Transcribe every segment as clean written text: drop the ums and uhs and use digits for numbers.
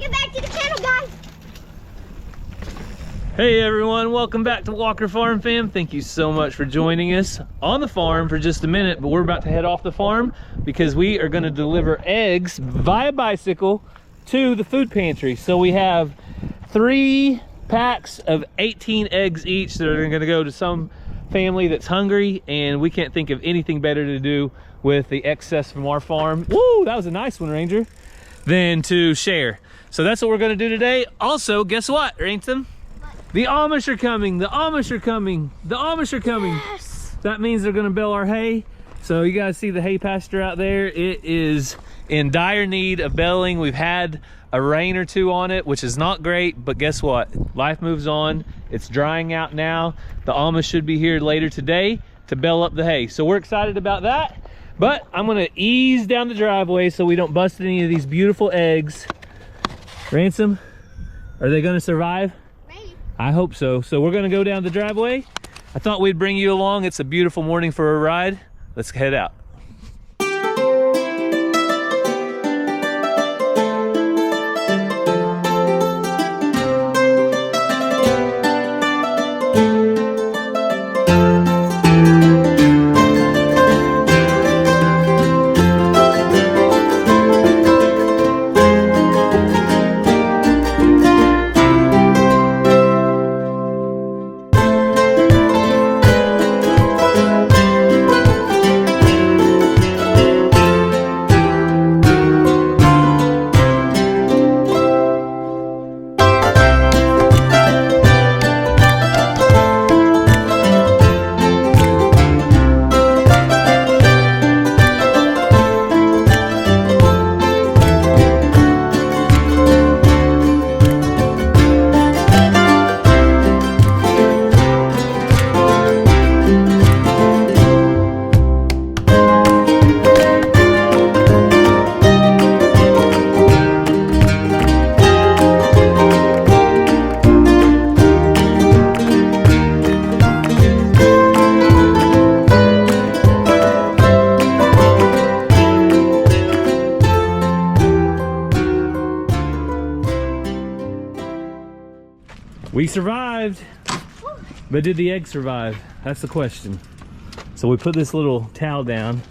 Welcome back to the channel, guys. Hey everyone, welcome back to Walker Farm Fam. Thank you so much for joining us on the farm for just a minute, but we're about to head off the farm because we are going to deliver eggs via bicycle to the food pantry. So we have 3 packs of 18 eggs each that are going to go to some family that's hungry, and we can't think of anything better to do with the excess from our farm. Woo, that was a nice one, Ranger. Than to share. So that's what we're going to do today. Also, guess what, Ransom? The Amish are coming. The Amish are coming. The Amish are coming. Yes. That means they're going to bale our hay. So you guys see the hay pasture out there. It is in dire need of baling. We've had a rain or two on it, which is not great, but guess what? Life moves on. It's drying out now. The Amish should be here later today to bale up the hay. So we're excited about that. But I'm going to ease down the driveway so we don't bust any of these beautiful eggs. Ransom, are they going to survive? I hope so. So we're gonna go down the driveway. I thought we'd bring you along. It's a beautiful morning for a ride. Let's head out. We survived, but did the egg survive? That's the question. So we put this little towel down.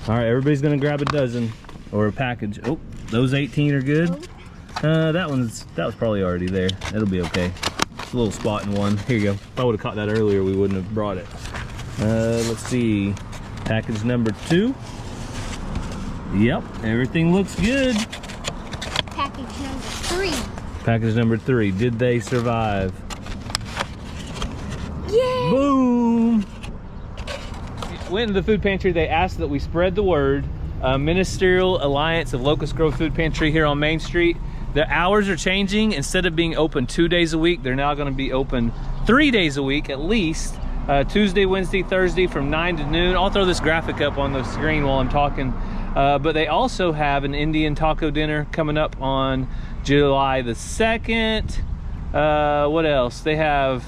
All right, everybody's gonna grab a dozen or a package. Oh, those 18 are good. That was probably already there. It'll be okay. It's a little spot in one. Here you go. If I would have caught that earlier, we wouldn't have brought it. Let's see. Package number 2. Yep, everything looks good. Package number 3. Package number 3. Did they survive? Yeah. Boom! Went into the food pantry. They asked that we spread the word. Ministerial Alliance of Locust Grove Food Pantry here on Main Street. The hours are changing. Instead of being open 2 days a week, they're now going to be open 3 days a week at least. Tuesday, Wednesday, Thursday from 9 to noon. I'll throw this graphic up on the screen while I'm talking. But they also have an Indian taco dinner coming up on July the 2nd. What else? They have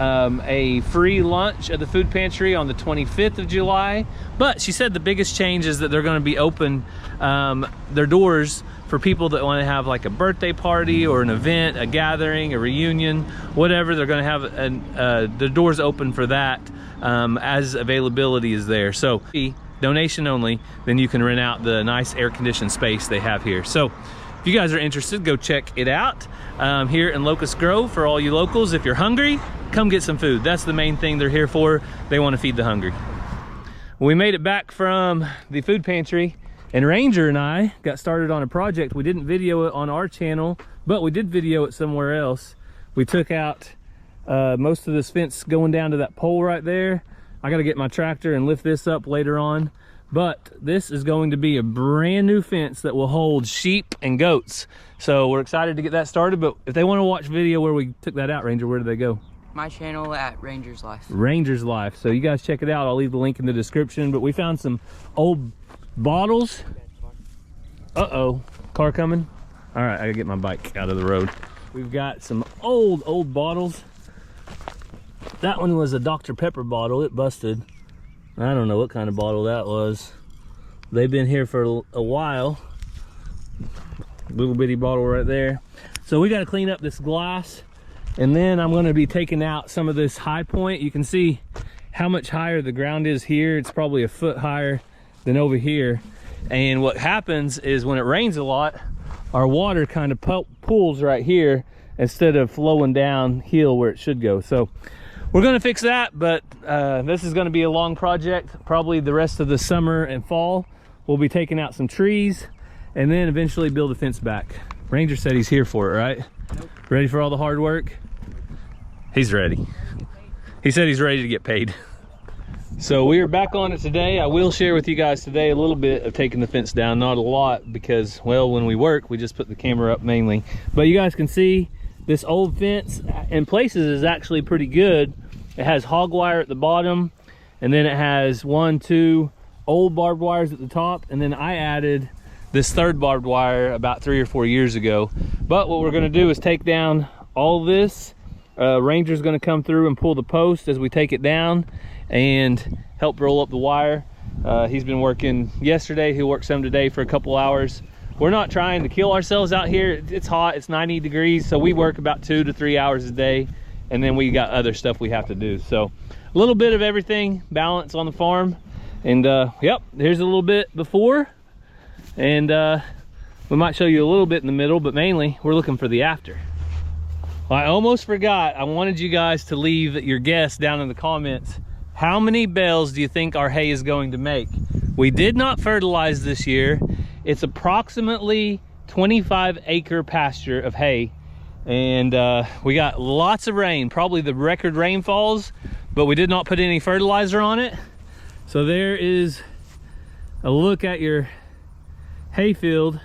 a free lunch at the food pantry on the 25th of July. But she said the biggest change is that they're going to be open their doors for people that want to have like a birthday party or an event, a gathering, a reunion, whatever. They're going to have the doors open for that as availability is there. So donation only, then you can rent out the nice air-conditioned space they have here. So if you guys are interested, go check it out here in Locust Grove. For all you locals, if you're hungry, come get some food. That's the main thing they're here for. They want to feed the hungry. We made it back from the food pantry, and Ranger and I got started on a project. We didn't video it on our channel, but we did video it somewhere else. We took out most of this fence going down to that pole right there. I got to get my tractor and lift this up later on, but this is going to be a brand new fence that will hold sheep and goats. So we're excited to get that started. But if they want to watch video where we took that out, Ranger, where do they go? My channel at Ranger's Life. Ranger's Life. So you guys check it out. I'll leave the link in the description. But we found some old bottles. Uh-oh, car coming. All right, I gotta get my bike out of the road. We've got some old bottles. That one was a Dr. Pepper bottle. It busted. I don't know what kind of bottle that was. They've been here for a while. little bitty bottle right there. So we got to clean up this glass, and then I'm going to be taking out some of this high point. You can see how much higher the ground is here. It's probably a foot higher than over here. And what happens is when it rains a lot, our water kind of pools right here instead of flowing downhill where it should go. So we're going to fix that, but this is going to be a long project. Probably the rest of the summer and fall we'll be taking out some trees and then eventually build a fence back. Ranger said he's here for it, right? Nope. Ready for all the hard work? He's ready. He said he's ready to get paid. So we are back on it today. I will share with you guys today a little bit of taking the fence down, not a lot, because, well, when we work, we just put the camera up mainly. But you guys can see this old fence in places is actually pretty good. It has hog wire at the bottom, and then it has 1, 2 old barbed wires at the top, and then I added this third barbed wire about 3 or 4 years ago. But what we're gonna do is take down all this. Ranger's gonna come through and pull the post as we take it down and help roll up the wire. He's been working yesterday, he'll work some today for a couple hours. We're not trying to kill ourselves out here. It's hot, it's 90 degrees, so we work about 2 to 3 hours a day, and then we got other stuff we have to do. So a little bit of everything, balance on the farm. And yep, here's a little bit before, and we might show you a little bit in the middle, but mainly we're looking for the after. Well, I almost forgot, I wanted you guys to leave your guess down in the comments. How many bales do you think our hay is going to make? We did not fertilize this year. It's approximately 25-acre pasture of hay, and we got lots of rain, probably the record rainfalls, but we did not put any fertilizer on it. So there is a look at your hay field.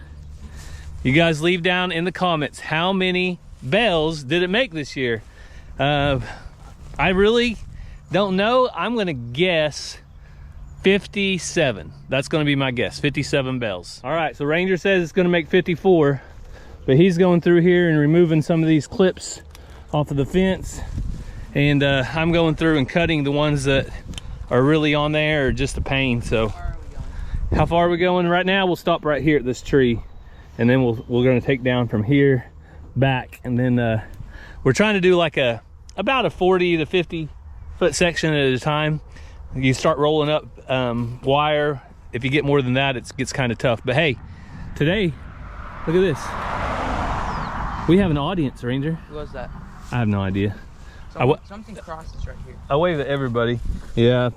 You guys leave down in the comments how many bales did it make this year. I really don't know. I'm gonna guess 57. That's gonna be my guess, 57 bales. All right, so Ranger says it's gonna make 54, but he's going through here and removing some of these clips off of the fence, and I'm going through and cutting the ones that are really on there or just a pain. So how far are we going right now? We'll stop right here at this tree, and then we're going to take down from here back, and then we're trying to do like about a 40 to 50 foot section at a time. You start rolling up wire. If you get more than that, it gets kind of tough. But hey, today, look at this. We have an audience, Ranger. Who was that? I have no idea. Something crosses right here. I wave at everybody. Yeah,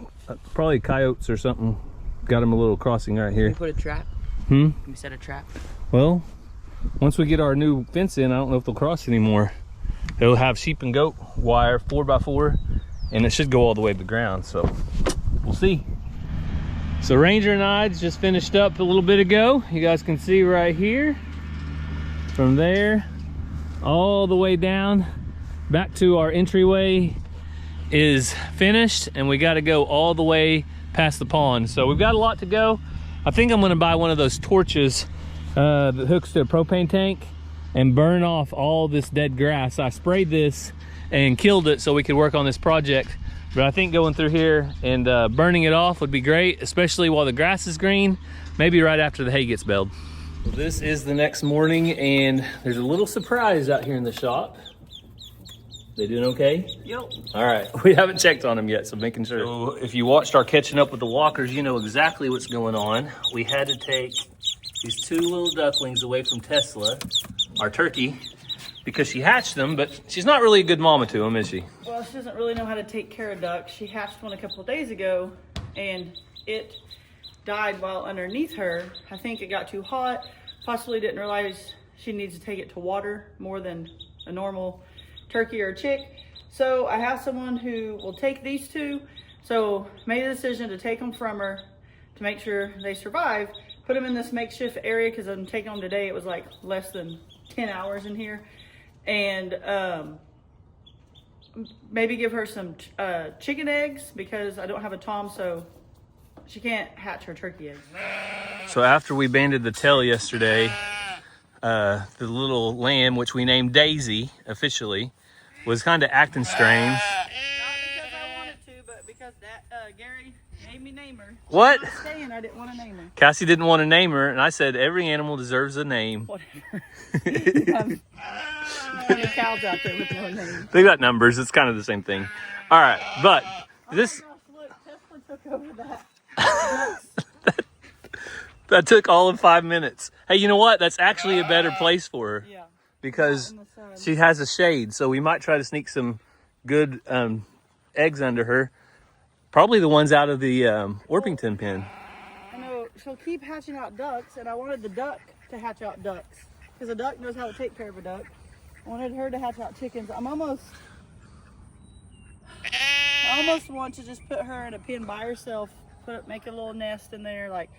probably coyotes or something. Got them a little crossing right here. Can we put a trap? Hmm? Can we set a trap? Well, once we get our new fence in, I don't know if they'll cross anymore. They'll have sheep and goat wire, 4x4, and it should go all the way to the ground, so we'll see. So Ranger and I just finished up a little bit ago. You guys can see right here, from there all the way down back to our entryway is finished, and we got to go all the way past the pond. So we've got a lot to go. I think I'm going to buy one of those torches that hooks to a propane tank and burn off all this dead grass. I sprayed this and killed it so we could work on this project, but I think going through here and burning it off would be great, especially while the grass is green, maybe right after the hay gets baled. So this is the next morning, and there's a little surprise out here in the shop. They doing okay? Yep. All right, we haven't checked on them yet, so making sure. So if you watched our catching up with the walkers, you know exactly what's going on. We had to take these 2 little ducklings away from Tesla, our turkey, because she hatched them, but she's not really a good mama to them, is she? Well, she doesn't really know how to take care of ducks. She hatched one a couple of days ago, and it died while underneath her. I think it got too hot, possibly didn't realize she needs to take it to water more than a normal turkey or a chick. So I have someone who will take these 2. So made a decision to take them from her to make sure they survive. Put them in this makeshift area because I'm taking them today. It was like less than 10 hours in here. And maybe give her some chicken eggs because I don't have a tom, so she can't hatch her turkey eggs. So after we banded the tail yesterday, the little lamb, which we named Daisy officially, was kind of acting strange. Not because I wanted to, but because Gary made me name her. What? She's not staying. I didn't want to name her. Cassie didn't want to name her, and I said every animal deserves a name. Whatever. You have plenty of cows out there with no name. They got numbers. It's kind of the same thing. All right, but this... Oh my gosh, look, Tesla took over that. That took all of 5 minutes. Hey, you know what? That's actually a better place for her. Yeah. Because Not in the sun. she has a shade, so we might try to sneak some good eggs under her. Probably the ones out of the Orpington pen. I know she'll keep hatching out ducks, and I wanted the duck to hatch out ducks because a duck knows how to take care of a duck. I wanted her to hatch out chickens. I almost want to just put her in a pen by herself, make a little nest in there, like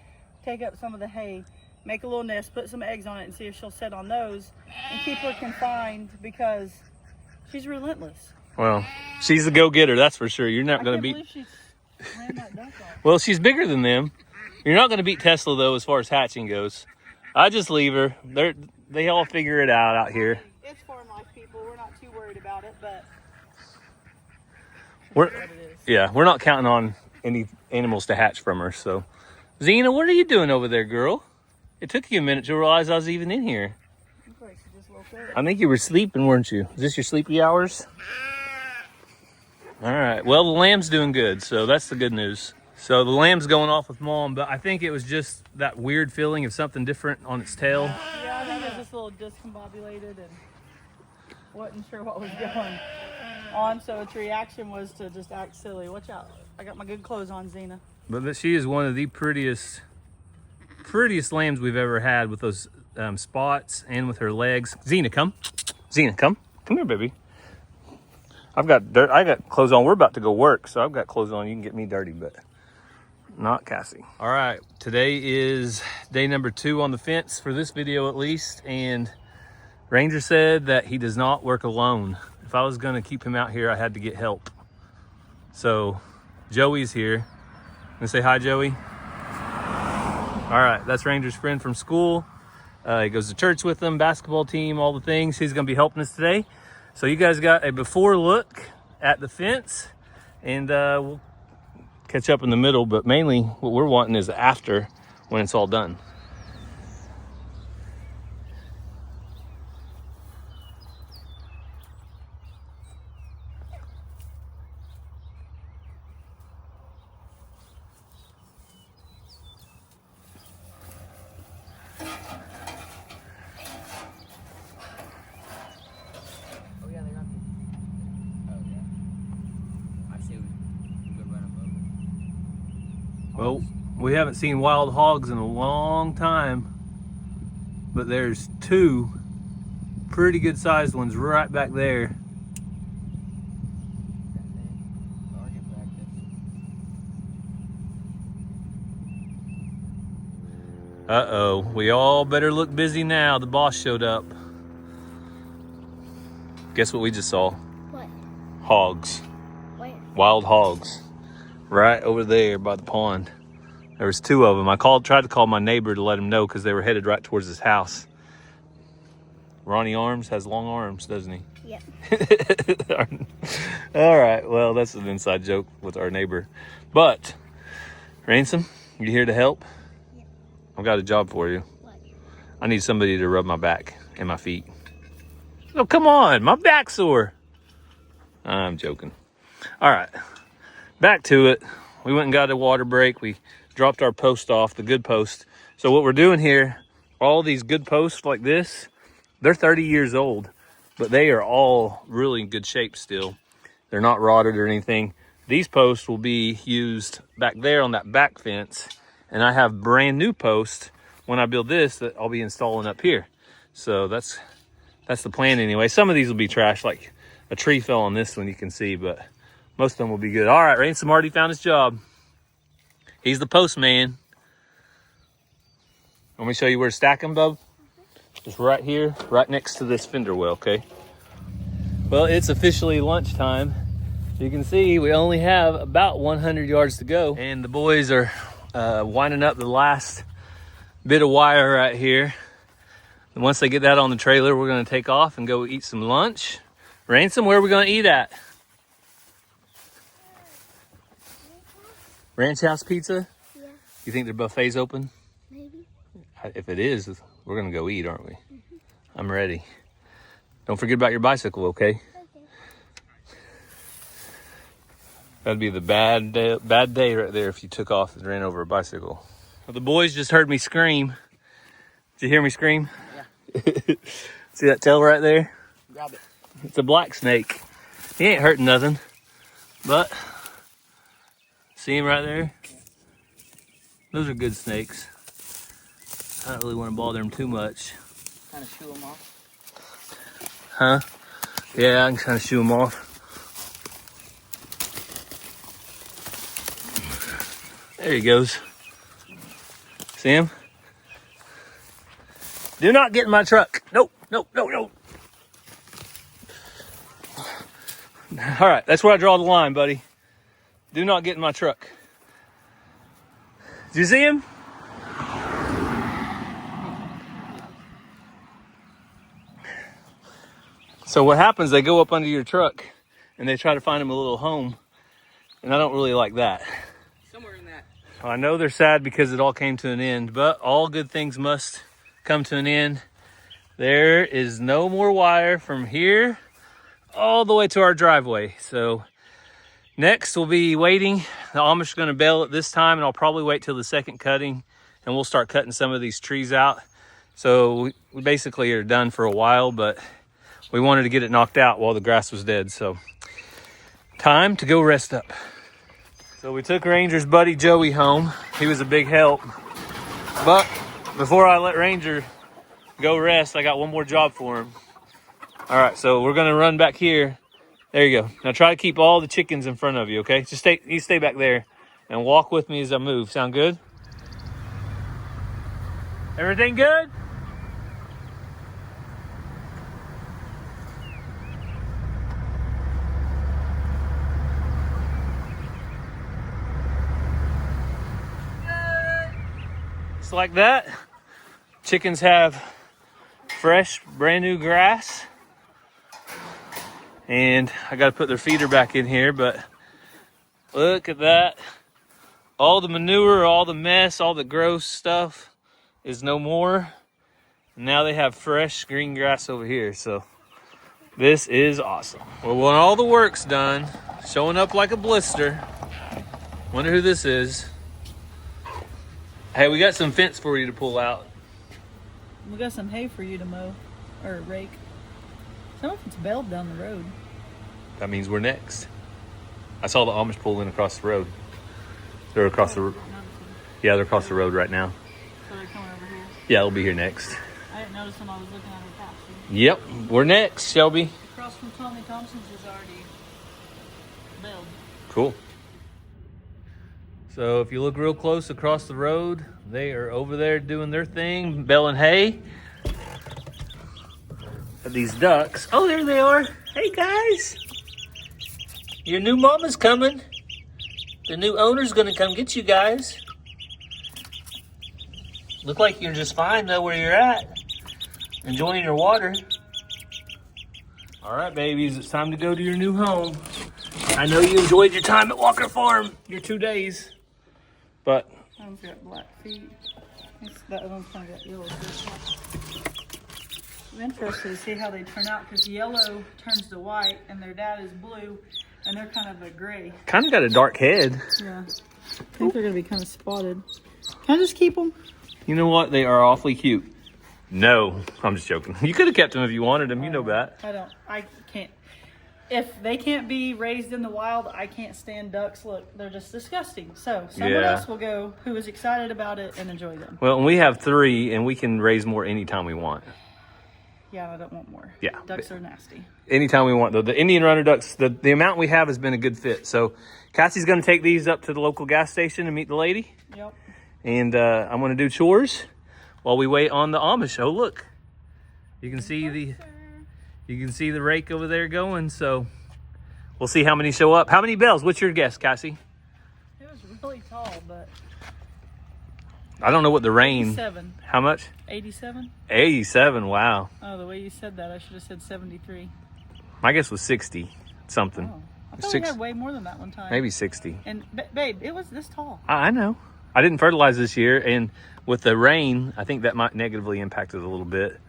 take up some of the hay, make a little nest, put some eggs on it, and see if she'll set on those, and keep her confined because she's relentless. Well, she's the go-getter, that's for sure. You're not going to beat... She ran that duck off. Well, she's bigger than them. You're not going to beat Tesla, though, as far as hatching goes. I just leave her. They all figure it out here. It's farm life, people. We're not too worried about it, but We're, what it is. yeah, we're not counting on any animals to hatch from her, so... Xena, what are you doing over there, girl? It took you a minute to realize I was even in here. Looks like she just woke up. I think you were sleeping, weren't you? Is this your sleepy hours? All right. Well, the lamb's doing good, so that's the good news. So the lamb's going off with mom, but I think it was just that weird feeling of something different on its tail. Yeah, I think it was just a little discombobulated and wasn't sure what was going on, so its reaction was to just act silly. Watch out. I got my good clothes on, Xena. But she is one of the prettiest lambs we've ever had, with those spots and with her legs. Xena, come. Xena, come. Come here, baby. I've got dirt. I got clothes on. We're about to go work, so I've got clothes on. You can get me dirty, but not Cassie. All right, today is day number 2 on the fence for this video, at least. And Ranger said that he does not work alone. If I was going to keep him out here, I had to get help. So Joey's here. Gonna say hi, Joey. All right, that's Ranger's friend from school. He goes to church with them, basketball team, all the things. He's gonna be helping us today. So you guys got a before look at the fence, and we'll catch up in the middle, but mainly what we're wanting is after, when it's all done. Well, we haven't seen wild hogs in a long time, but there's 2 pretty good sized ones right back there. Uh-oh, we all better look busy now. The boss showed up. Guess what we just saw? What? Hogs. Where? Wild hogs. Right over there by the pond. There was 2 of them. I tried to call my neighbor to let him know because they were headed right towards his house. Ronnie Arms has long arms, doesn't he? Yep. All right, well, that's an inside joke with our neighbor. But, Ransom, you here to help? Yep. I've got a job for you. What? I need somebody to rub my back and my feet. Oh, come on, my back's sore. I'm joking. All right. Back to it. We went and got a water break. We dropped our post off, the good post. So what we're doing here, all these good posts like this, they're 30 years old, but they are all really in good shape still. They're not rotted or anything. These posts will be used back there on that back fence. And I have brand new posts when I build this that I'll be installing up here. So that's the plan anyway. Some of these will be trash, like a tree fell on this one, you can see, but most of them will be good. All right, Ransom already found his job. He's the postman. Let me show you where to stack them, bub. Just right here, right next to this fender well, okay? Well, it's officially lunchtime. You can see we only have about 100 yards to go. And the boys are winding up the last bit of wire right here. And once they get that on the trailer, we're gonna take off and go eat some lunch. Ransom, where are we gonna eat at? Ranch House Pizza? Yeah, You think their buffet's open? maybe. If it is, we're gonna go eat, aren't we? I'm ready. Don't forget about your bicycle, okay? Okay. That'd be the bad day right there if you took off and ran over a bicycle. Well, the boys just heard me scream. Did you hear me scream? Yeah. See that tail right there? Grab it. It's a black snake. He ain't hurting nothing, but see him right there? Those are good snakes. I don't really want to bother them too much. Kind of shoo them off. Huh? Yeah, I can kind of shoo them off. There he goes. See him? Do not get in my truck. Nope, nope, nope, nope. All right, that's where I draw the line, buddy. Do not get in my truck. Did you see him? So what happens, they go up under your truck and they try to find him a little home. And I don't really like that. Somewhere in that. I know they're sad because it all came to an end, but all good things must come to an end. There is no more wire from here all the way to our driveway. So next we'll be waiting. The Amish are gonna bale it this time, and I'll probably wait till the second cutting and we'll start cutting some of these trees out. So we basically are done for a while, but we wanted to get it knocked out while the grass was dead. So time to go rest up. So we took Ranger's buddy Joey home. He was a big help. But before I let Ranger go rest, I got one more job for him. All right, so we're gonna run back here. There you go. Now try to keep all the chickens in front of you, okay? Just you stay back there and walk with me as I move. Sound good? Everything good? Just like that. Chickens have fresh, brand new grass. And I gotta put their feeder back in here, but look at that. All the manure, all the mess, all the gross stuff is no more. And now they have fresh green grass over here, so this is awesome. Well, when all the work's done, showing up like a blister, wonder who this is. Hey, we got some fence for you to pull out. We got some hay for you to mow, or rake. Some of it's baled down the road. That means we're next. I saw the Amish pull in across the road. They're across the road. Yeah, they're across the road right now. So they're coming over here. Yeah, they'll be here next. I didn't notice when I was looking at her pasture. Yep, we're next, Shelby. Across from Tommy Thompson's is already baled. Cool. So if you look real close across the road, they are over there doing their thing, baling hay. These ducks. Oh, there they are. Hey, guys. Your new mama's coming. The new owner's gonna come get you guys. Look like you're just fine though where you're at. Enjoying your water. All right, babies, it's time to go to your new home. I know you enjoyed your time at Walker Farm, your 2 days. But That one's got black feet. That one's kind of got yellow feet. I'm interested to see how they turn out because yellow turns to white and their dad is blue and they're kind of a gray. kind of got a dark head. Yeah. I think they're going to be kind of spotted. Can I just keep them? You know what? They are awfully cute. No, I'm just joking. You could have kept them if you wanted them. You know that. I can't. If they can't be raised in the wild, I can't stand ducks. Look, they're just disgusting. So someone else will go who is excited about it and enjoy them. Well, and we have 3, and we can raise more anytime we want. Yeah, I don't want more. Yeah. Ducks are nasty. Anytime we want. The Indian runner ducks, the amount we have has been a good fit. So Cassie's going to take these up to the local gas station and meet the lady. Yep. And I'm going to do chores while we wait on the Amish. Oh, look. You can see the rake over there going. So we'll see how many show up. How many bales? What's your guess, Cassie? It was really tall, but I don't know what the rain. 87. How much? 87? 87. Wow. Oh, the way you said that, I should have said 73. My guess was 60 something. Oh, I I thought we had way more than that one time. Maybe 60. And babe, it was this tall. I know. I didn't fertilize this year, and with the rain, I think that might negatively impact it a little bit.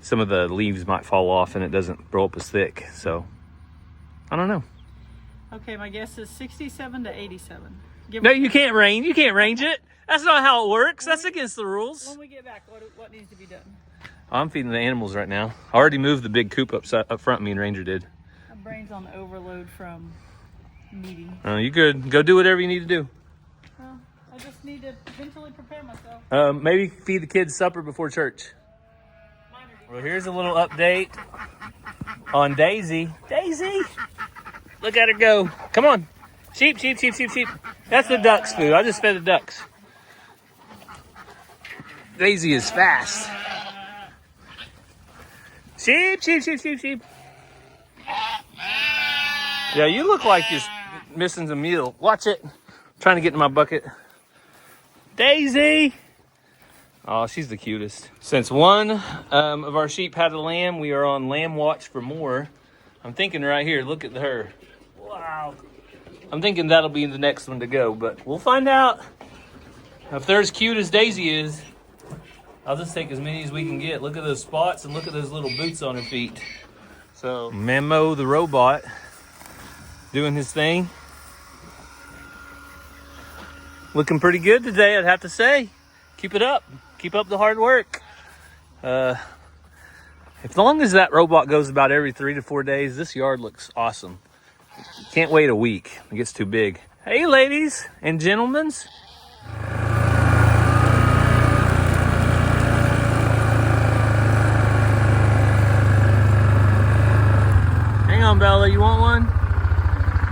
Some of the leaves might fall off and it doesn't grow up as thick. So, I don't know. Okay, my guess is 67 to 87. No, you can't range. You can't range it. That's not how it works. That's against the rules. When we get back, what needs to be done? I'm feeding the animals right now. I already moved the big coop up front. Me and Ranger did. My brain's on overload from meeting. Oh, you good. Go do whatever you need to do. Well, I just need to mentally prepare myself. Maybe feed the kids supper before church. Well, here's a little update on Daisy. Daisy! Look at her go. Come on. Sheep, sheep, sheep, sheep, sheep. That's the ducks' food. I just fed the ducks. Daisy is fast. Sheep, sheep, sheep, sheep, sheep. Yeah, you look like you're missing a meal. Watch it. I'm trying to get in my bucket. Daisy! Oh, she's the cutest. Since one of our sheep had a lamb, we are on lamb watch for more. I'm thinking right here, look at her. Wow. I'm thinking that'll be the next one to go, but we'll find out. If they're as cute as Daisy is, I'll just take as many as we can get. Look at those spots and look at those little boots on her feet. So, Mammo the robot doing his thing. Looking pretty good today, I'd have to say. Keep it up. Keep up the hard work. As long as that robot goes about every 3 to 4 days, this yard looks awesome. Can't wait a week. It gets too big. Hey, ladies and gentlemen. Hang on, Bella. You want one?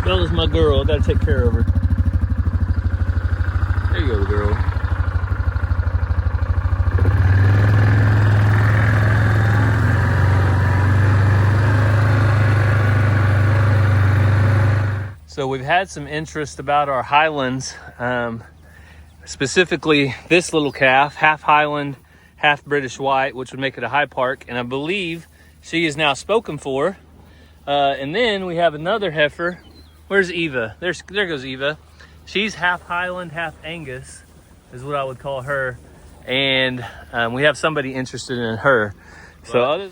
Bella's my girl. I gotta take care of her. There you go, girl. So we've had some interest about our Highlands, specifically this little calf, half Highland, half British White, which would make it a high park. And I believe she is now spoken for. And then we have another heifer. Where's Eva? There goes Eva. She's half Highland, half Angus, is what I would call her. And we have somebody interested in her. So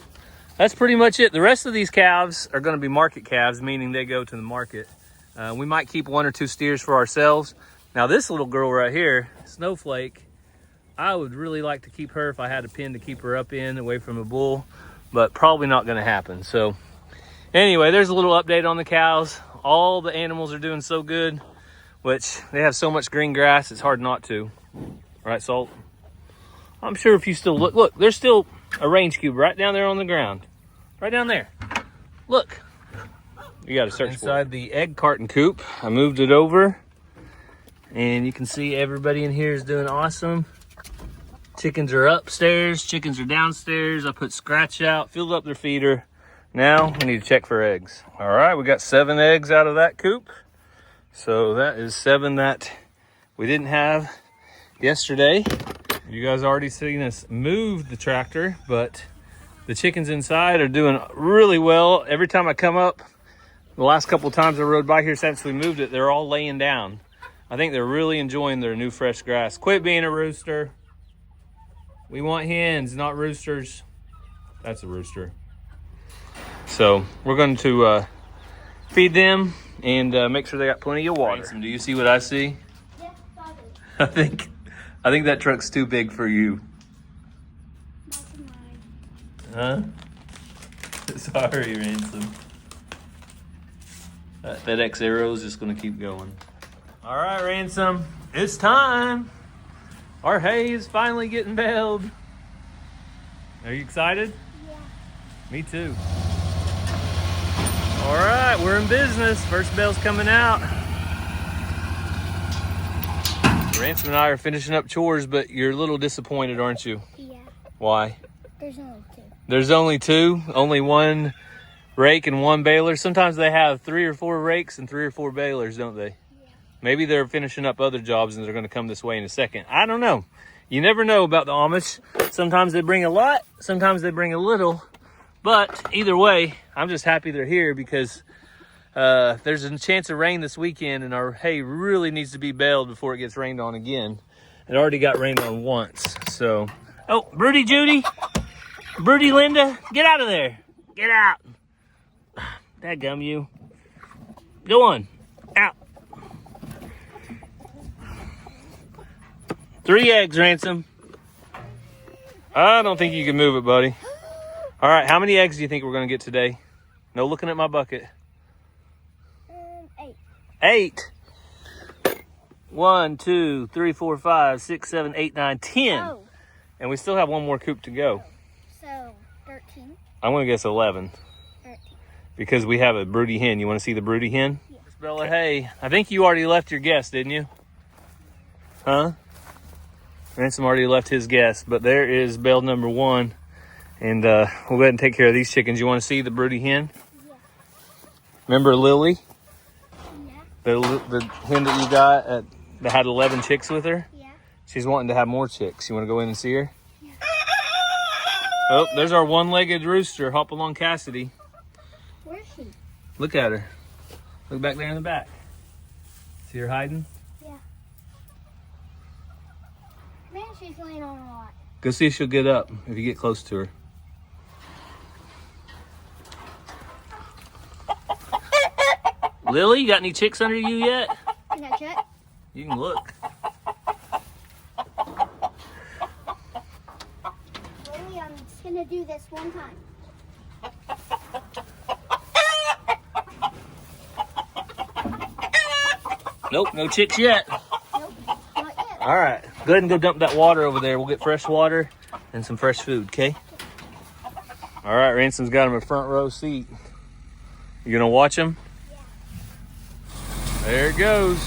that's pretty much it. The rest of these calves are going to be market calves, meaning they go to the market. We might keep 1 or 2 steers for ourselves. Now this little girl right here, Snowflake, I would really like to keep her if I had a pen to keep her up in, away from a bull, but probably not going to happen. So anyway, there's a little update on the cows. All the animals are doing so good, which they have so much green grass, it's hard not to. Right, Salt? I'm sure if you still look, there's still a range cube right down there on the ground. Right down there. Look. You got to search inside the egg carton coop. I moved it over, and you can see everybody in here is doing awesome. Chickens are upstairs, chickens are downstairs. I put scratch out, filled up their feeder. Now we need to check for eggs. All right, we got 7 eggs out of that coop. So that is 7 that we didn't have yesterday. You guys already seen us move the tractor, but the chickens inside are doing really well. Every time I come up, the last couple of times I rode by here since we moved it, they're all laying down. I think they're really enjoying their new fresh grass. Quit being a rooster. We want hens, not roosters. That's a rooster. So we're going to feed them and make sure they got plenty of water. Ransom, do you see what I see? Yes, I do. I think that truck's too big for you. Not mine. Huh? Sorry, Ransom. That FedEx arrow is just going to keep going. All right, Ransom, it's time. Our hay is finally getting baled. Are you excited? Yeah. Me too. All right, we're in business. First bale's coming out. Ransom and I are finishing up chores, but you're a little disappointed, aren't you? Yeah. Why? There's only 2. There's only 2? Only 1 rake and 1 baler? Sometimes they have 3 or 4 rakes and 3 or 4 balers, don't they? Yeah. Maybe they're finishing up other jobs and they're going to come this way in a second. I don't know. You never know about the Amish. Sometimes they bring a lot, sometimes they bring a little. But either way, I'm just happy they're here because there's a chance of rain this weekend, and our hay really needs to be baled before it gets rained on again. It already got rained on once, so. Oh, Broody Judy, Broody Linda, get out of there. Get out. Dadgum you. Go on, out. 3 eggs, Ransom. I don't think you can move it, buddy. All right, how many eggs do you think we're gonna get today? No looking at my bucket. 8. 8. 1, 2, 3, 4, 5, 6, 7, 8, 9, 10. Oh, And we still have one more coop to go. so 13. I'm gonna guess 11. 13. Because we have a broody hen. You wanna see the broody hen? Yeah. Bella, hey, I think you already left your guess, didn't you? Huh? Ransom already left his guess, but there is bale number 1. And we'll go ahead and take care of these chickens. You wanna see the broody hen? Yeah. Remember Lily? Yeah. The hen that you got that had 11 chicks with her? Yeah. She's wanting to have more chicks. You want to go in and see her? Yeah. Oh, there's our one-legged rooster. Hop along Cassidy. Where is she? Look at her. Look back there in the back. See her hiding? Yeah. Man, she's laying on a lot. Go see if she'll get up if you get close to her. Lily, you got any chicks under you yet? Can I check? You can look. Lily, I'm just gonna do this one time. Nope, no chicks yet. Nope, not yet. All right, go ahead and go dump that water over there. We'll get fresh water and some fresh food, okay? All right, Ransom's got him a front row seat. You gonna watch him? Yeah. There it goes.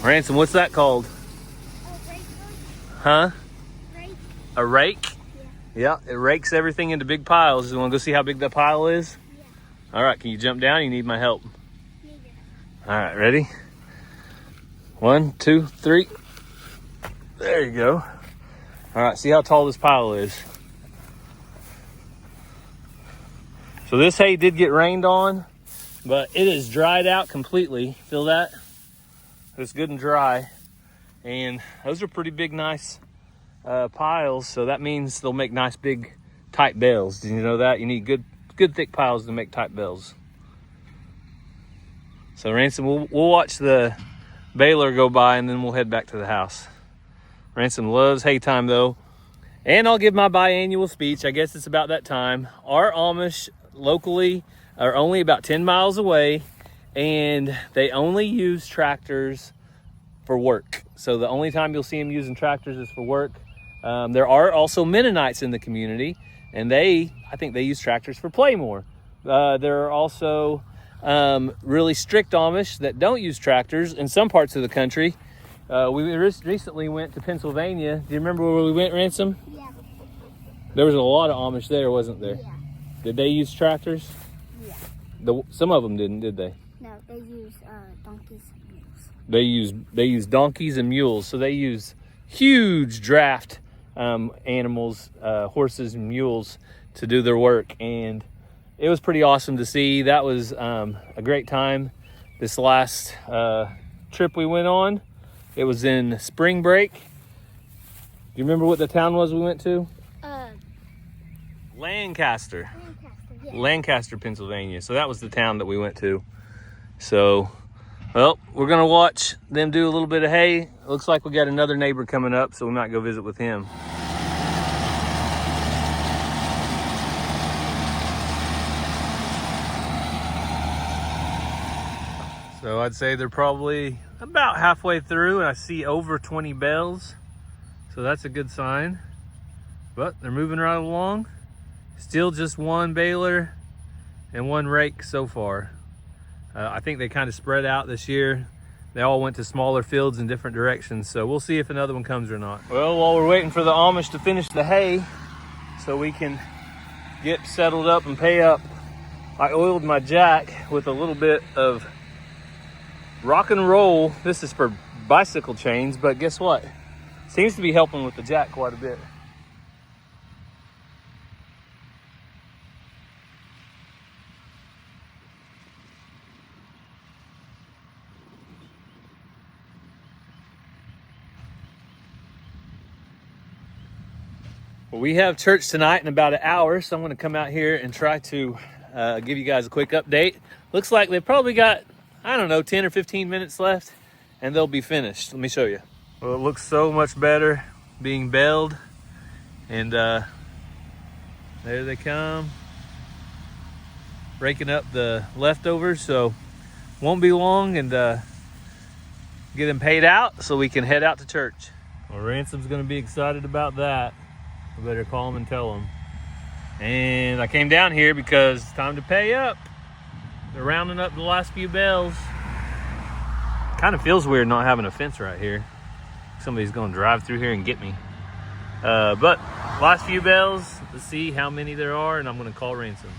Ransom, what's that called? Oh, rake. Huh? Rake. A rake? Yeah. Yeah, it rakes everything into big piles. You want to go see how big that pile is? Yeah. All right, can you jump down? You need my help. Yeah. All right, ready? 1, 2, 3. There you go. All right, see how tall this pile is. So this hay did get rained on, but it is dried out completely. Feel that? It's good and dry. And those are pretty big, nice piles. So that means they'll make nice, big, tight bales. Did you know that? You need good, thick piles to make tight bales. So Ransom, we'll watch the baler go by and then we'll head back to the house. Ransom loves hay time though. And I'll give my biannual speech. I guess it's about that time. Our Amish locally are only about 10 miles away and they only use tractors for work. So the only time you'll see them using tractors is for work. There are also Mennonites in the community and I think they use tractors for play more. There are also really strict Amish that don't use tractors in some parts of the country. We recently went to Pennsylvania. Do you remember where we went, Ransom? Yeah. There was a lot of Amish there, wasn't there? Yeah. Did they use tractors? Yeah. Some of them didn't, did they? No, they use donkeys and mules. They use donkeys and mules. So they use huge draft animals, horses and mules to do their work. And it was pretty awesome to see. That was a great time. This last trip we went on, it was in spring break. Do you remember what the town was we went to? Lancaster. Lancaster, yeah. Lancaster, Pennsylvania. So that was the town that we went to. So, well, we're gonna watch them do a little bit of hay. It looks like we got another neighbor coming up, so we might go visit with him. So I'd say they're probably about halfway through and I see over 20 bales. So that's a good sign. But they're moving right along. Still just one baler and one rake so far. I think they kind of spread out this year. They all went to smaller fields in different directions. So we'll see if another one comes or not. Well, while we're waiting for the Amish to finish the hay so we can get settled up and pay up, I oiled my jack with a little bit of rock and roll. This is for bicycle chains, but guess what? Seems to be helping with the jack quite a bit. Well, we have church tonight in about an hour, so I'm going to come out here and try to give you guys a quick update. Looks like they've probably got, I don't know, 10 or 15 minutes left, and they'll be finished. Let me show you. Well, it looks so much better being baled, and there they come, raking up the leftovers, so won't be long, and get them paid out so we can head out to church. Well, Ransom's going to be excited about that. I better call him and tell him. And I came down here because it's time to pay up. They're rounding up the last few bales. Kind of feels weird not having a fence right here. Somebody's going to drive through here and get me. But last few bales, let's see how many there are, and I'm going to call Ransom.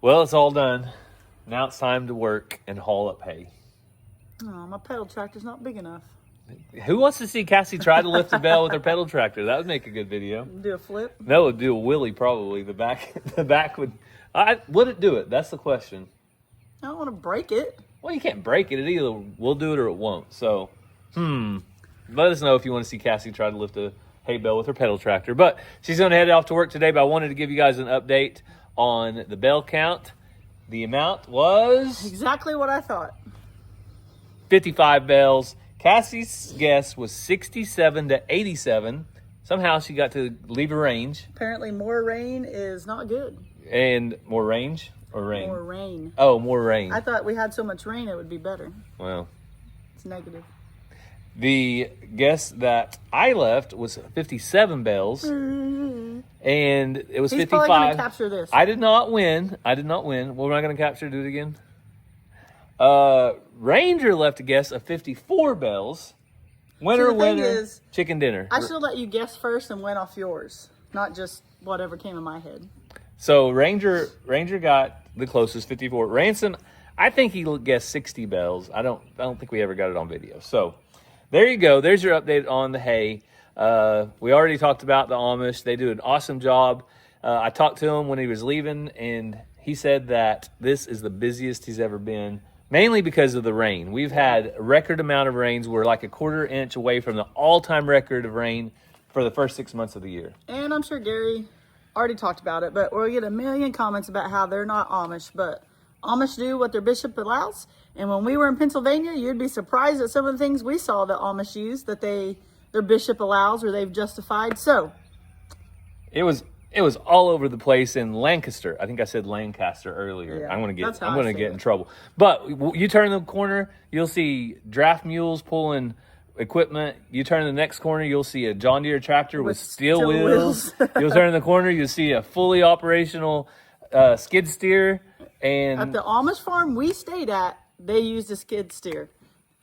Well, it's all done. Now it's time to work and haul up hay. Oh, my pedal tractor's not big enough. Who wants to see Cassie try to lift a bale with her pedal tractor? That would make a good video. Do a flip? No, it would do a wheelie probably. The back would. Would it do it? That's the question. I don't want to break it. Well, you can't break it. It either will do it or it won't. So, let us know if you want to see Cassie try to lift a hay bale with her pedal tractor. But she's going to head off to work today. But I wanted to give you guys an update on the bale count. The amount was exactly what I thought. 55 bales. Cassie's guess was 67 to 87. Somehow she got to leave a range. Apparently more rain is not good. And more range or rain? More rain. Oh, more rain. I thought we had so much rain it would be better. Well, it's negative. The guess that I left was 57 bales. And it was He's 55. probably going to capture this. I did not win. Well, we're not going to capture. Do it again. Ranger left a guess of 54 bales. Winner, is, chicken dinner. I should let you guess first and went off yours, not just whatever came in my head. So Ranger got the closest, 54. Ransom, I think he guessed 60 bales. I don't think we ever got it on video. So there you go. There's your update on the hay. We already talked about the Amish. They do an awesome job. I talked to him when he was leaving, and he said that this is the busiest he's ever been, mainly because of the rain. We've had a record amount of rains. We're like a quarter inch away from the all-time record of rain for the first 6 months of the year. And I'm sure Gary already talked about it, but we'll get a million comments about how they're not Amish, but Amish do what their bishop allows. And when we were in Pennsylvania, you'd be surprised at some of the things we saw that Amish use that their bishop allows or they've justified. So it was all over the place in Lancaster. I think I said Lancaster earlier. Yeah, I'm gonna get it. in trouble. But you turn the corner, you'll see draft mules pulling equipment. You turn the next corner, you'll see a John Deere tractor with steel wheels. You'll turn the corner, you'll see a fully operational skid steer. And at the Amish farm we stayed at, they used a skid steer.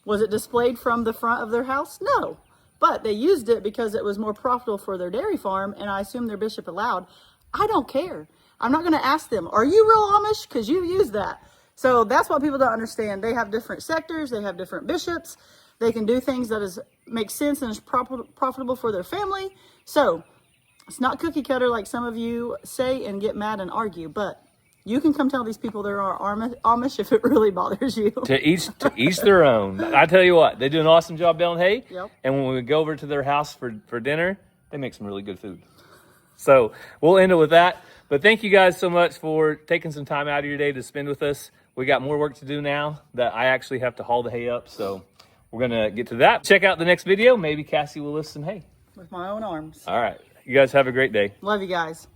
Was it displayed from the front of their house? No. But they used it because it was more profitable for their dairy farm, and I assume their bishop allowed. I don't care. I'm not going to ask them, are you real Amish? Because you use that. So that's what people don't understand. They have different sectors. They have different bishops. They can do things that makes sense and is profitable for their family. So it's not cookie cutter like some of you say and get mad and argue, but you can come tell these people there are Amish if it really bothers you. To each their own. I tell you what, they do an awesome job baling hay. Yep. And when we go over to their house for dinner, they make some really good food. So we'll end it with that. But thank you guys so much for taking some time out of your day to spend with us. We got more work to do now that I actually have to haul the hay up. So we're going to get to that. Check out the next video. Maybe Cassie will lift some hay. With my own arms. All right. You guys have a great day. Love you guys.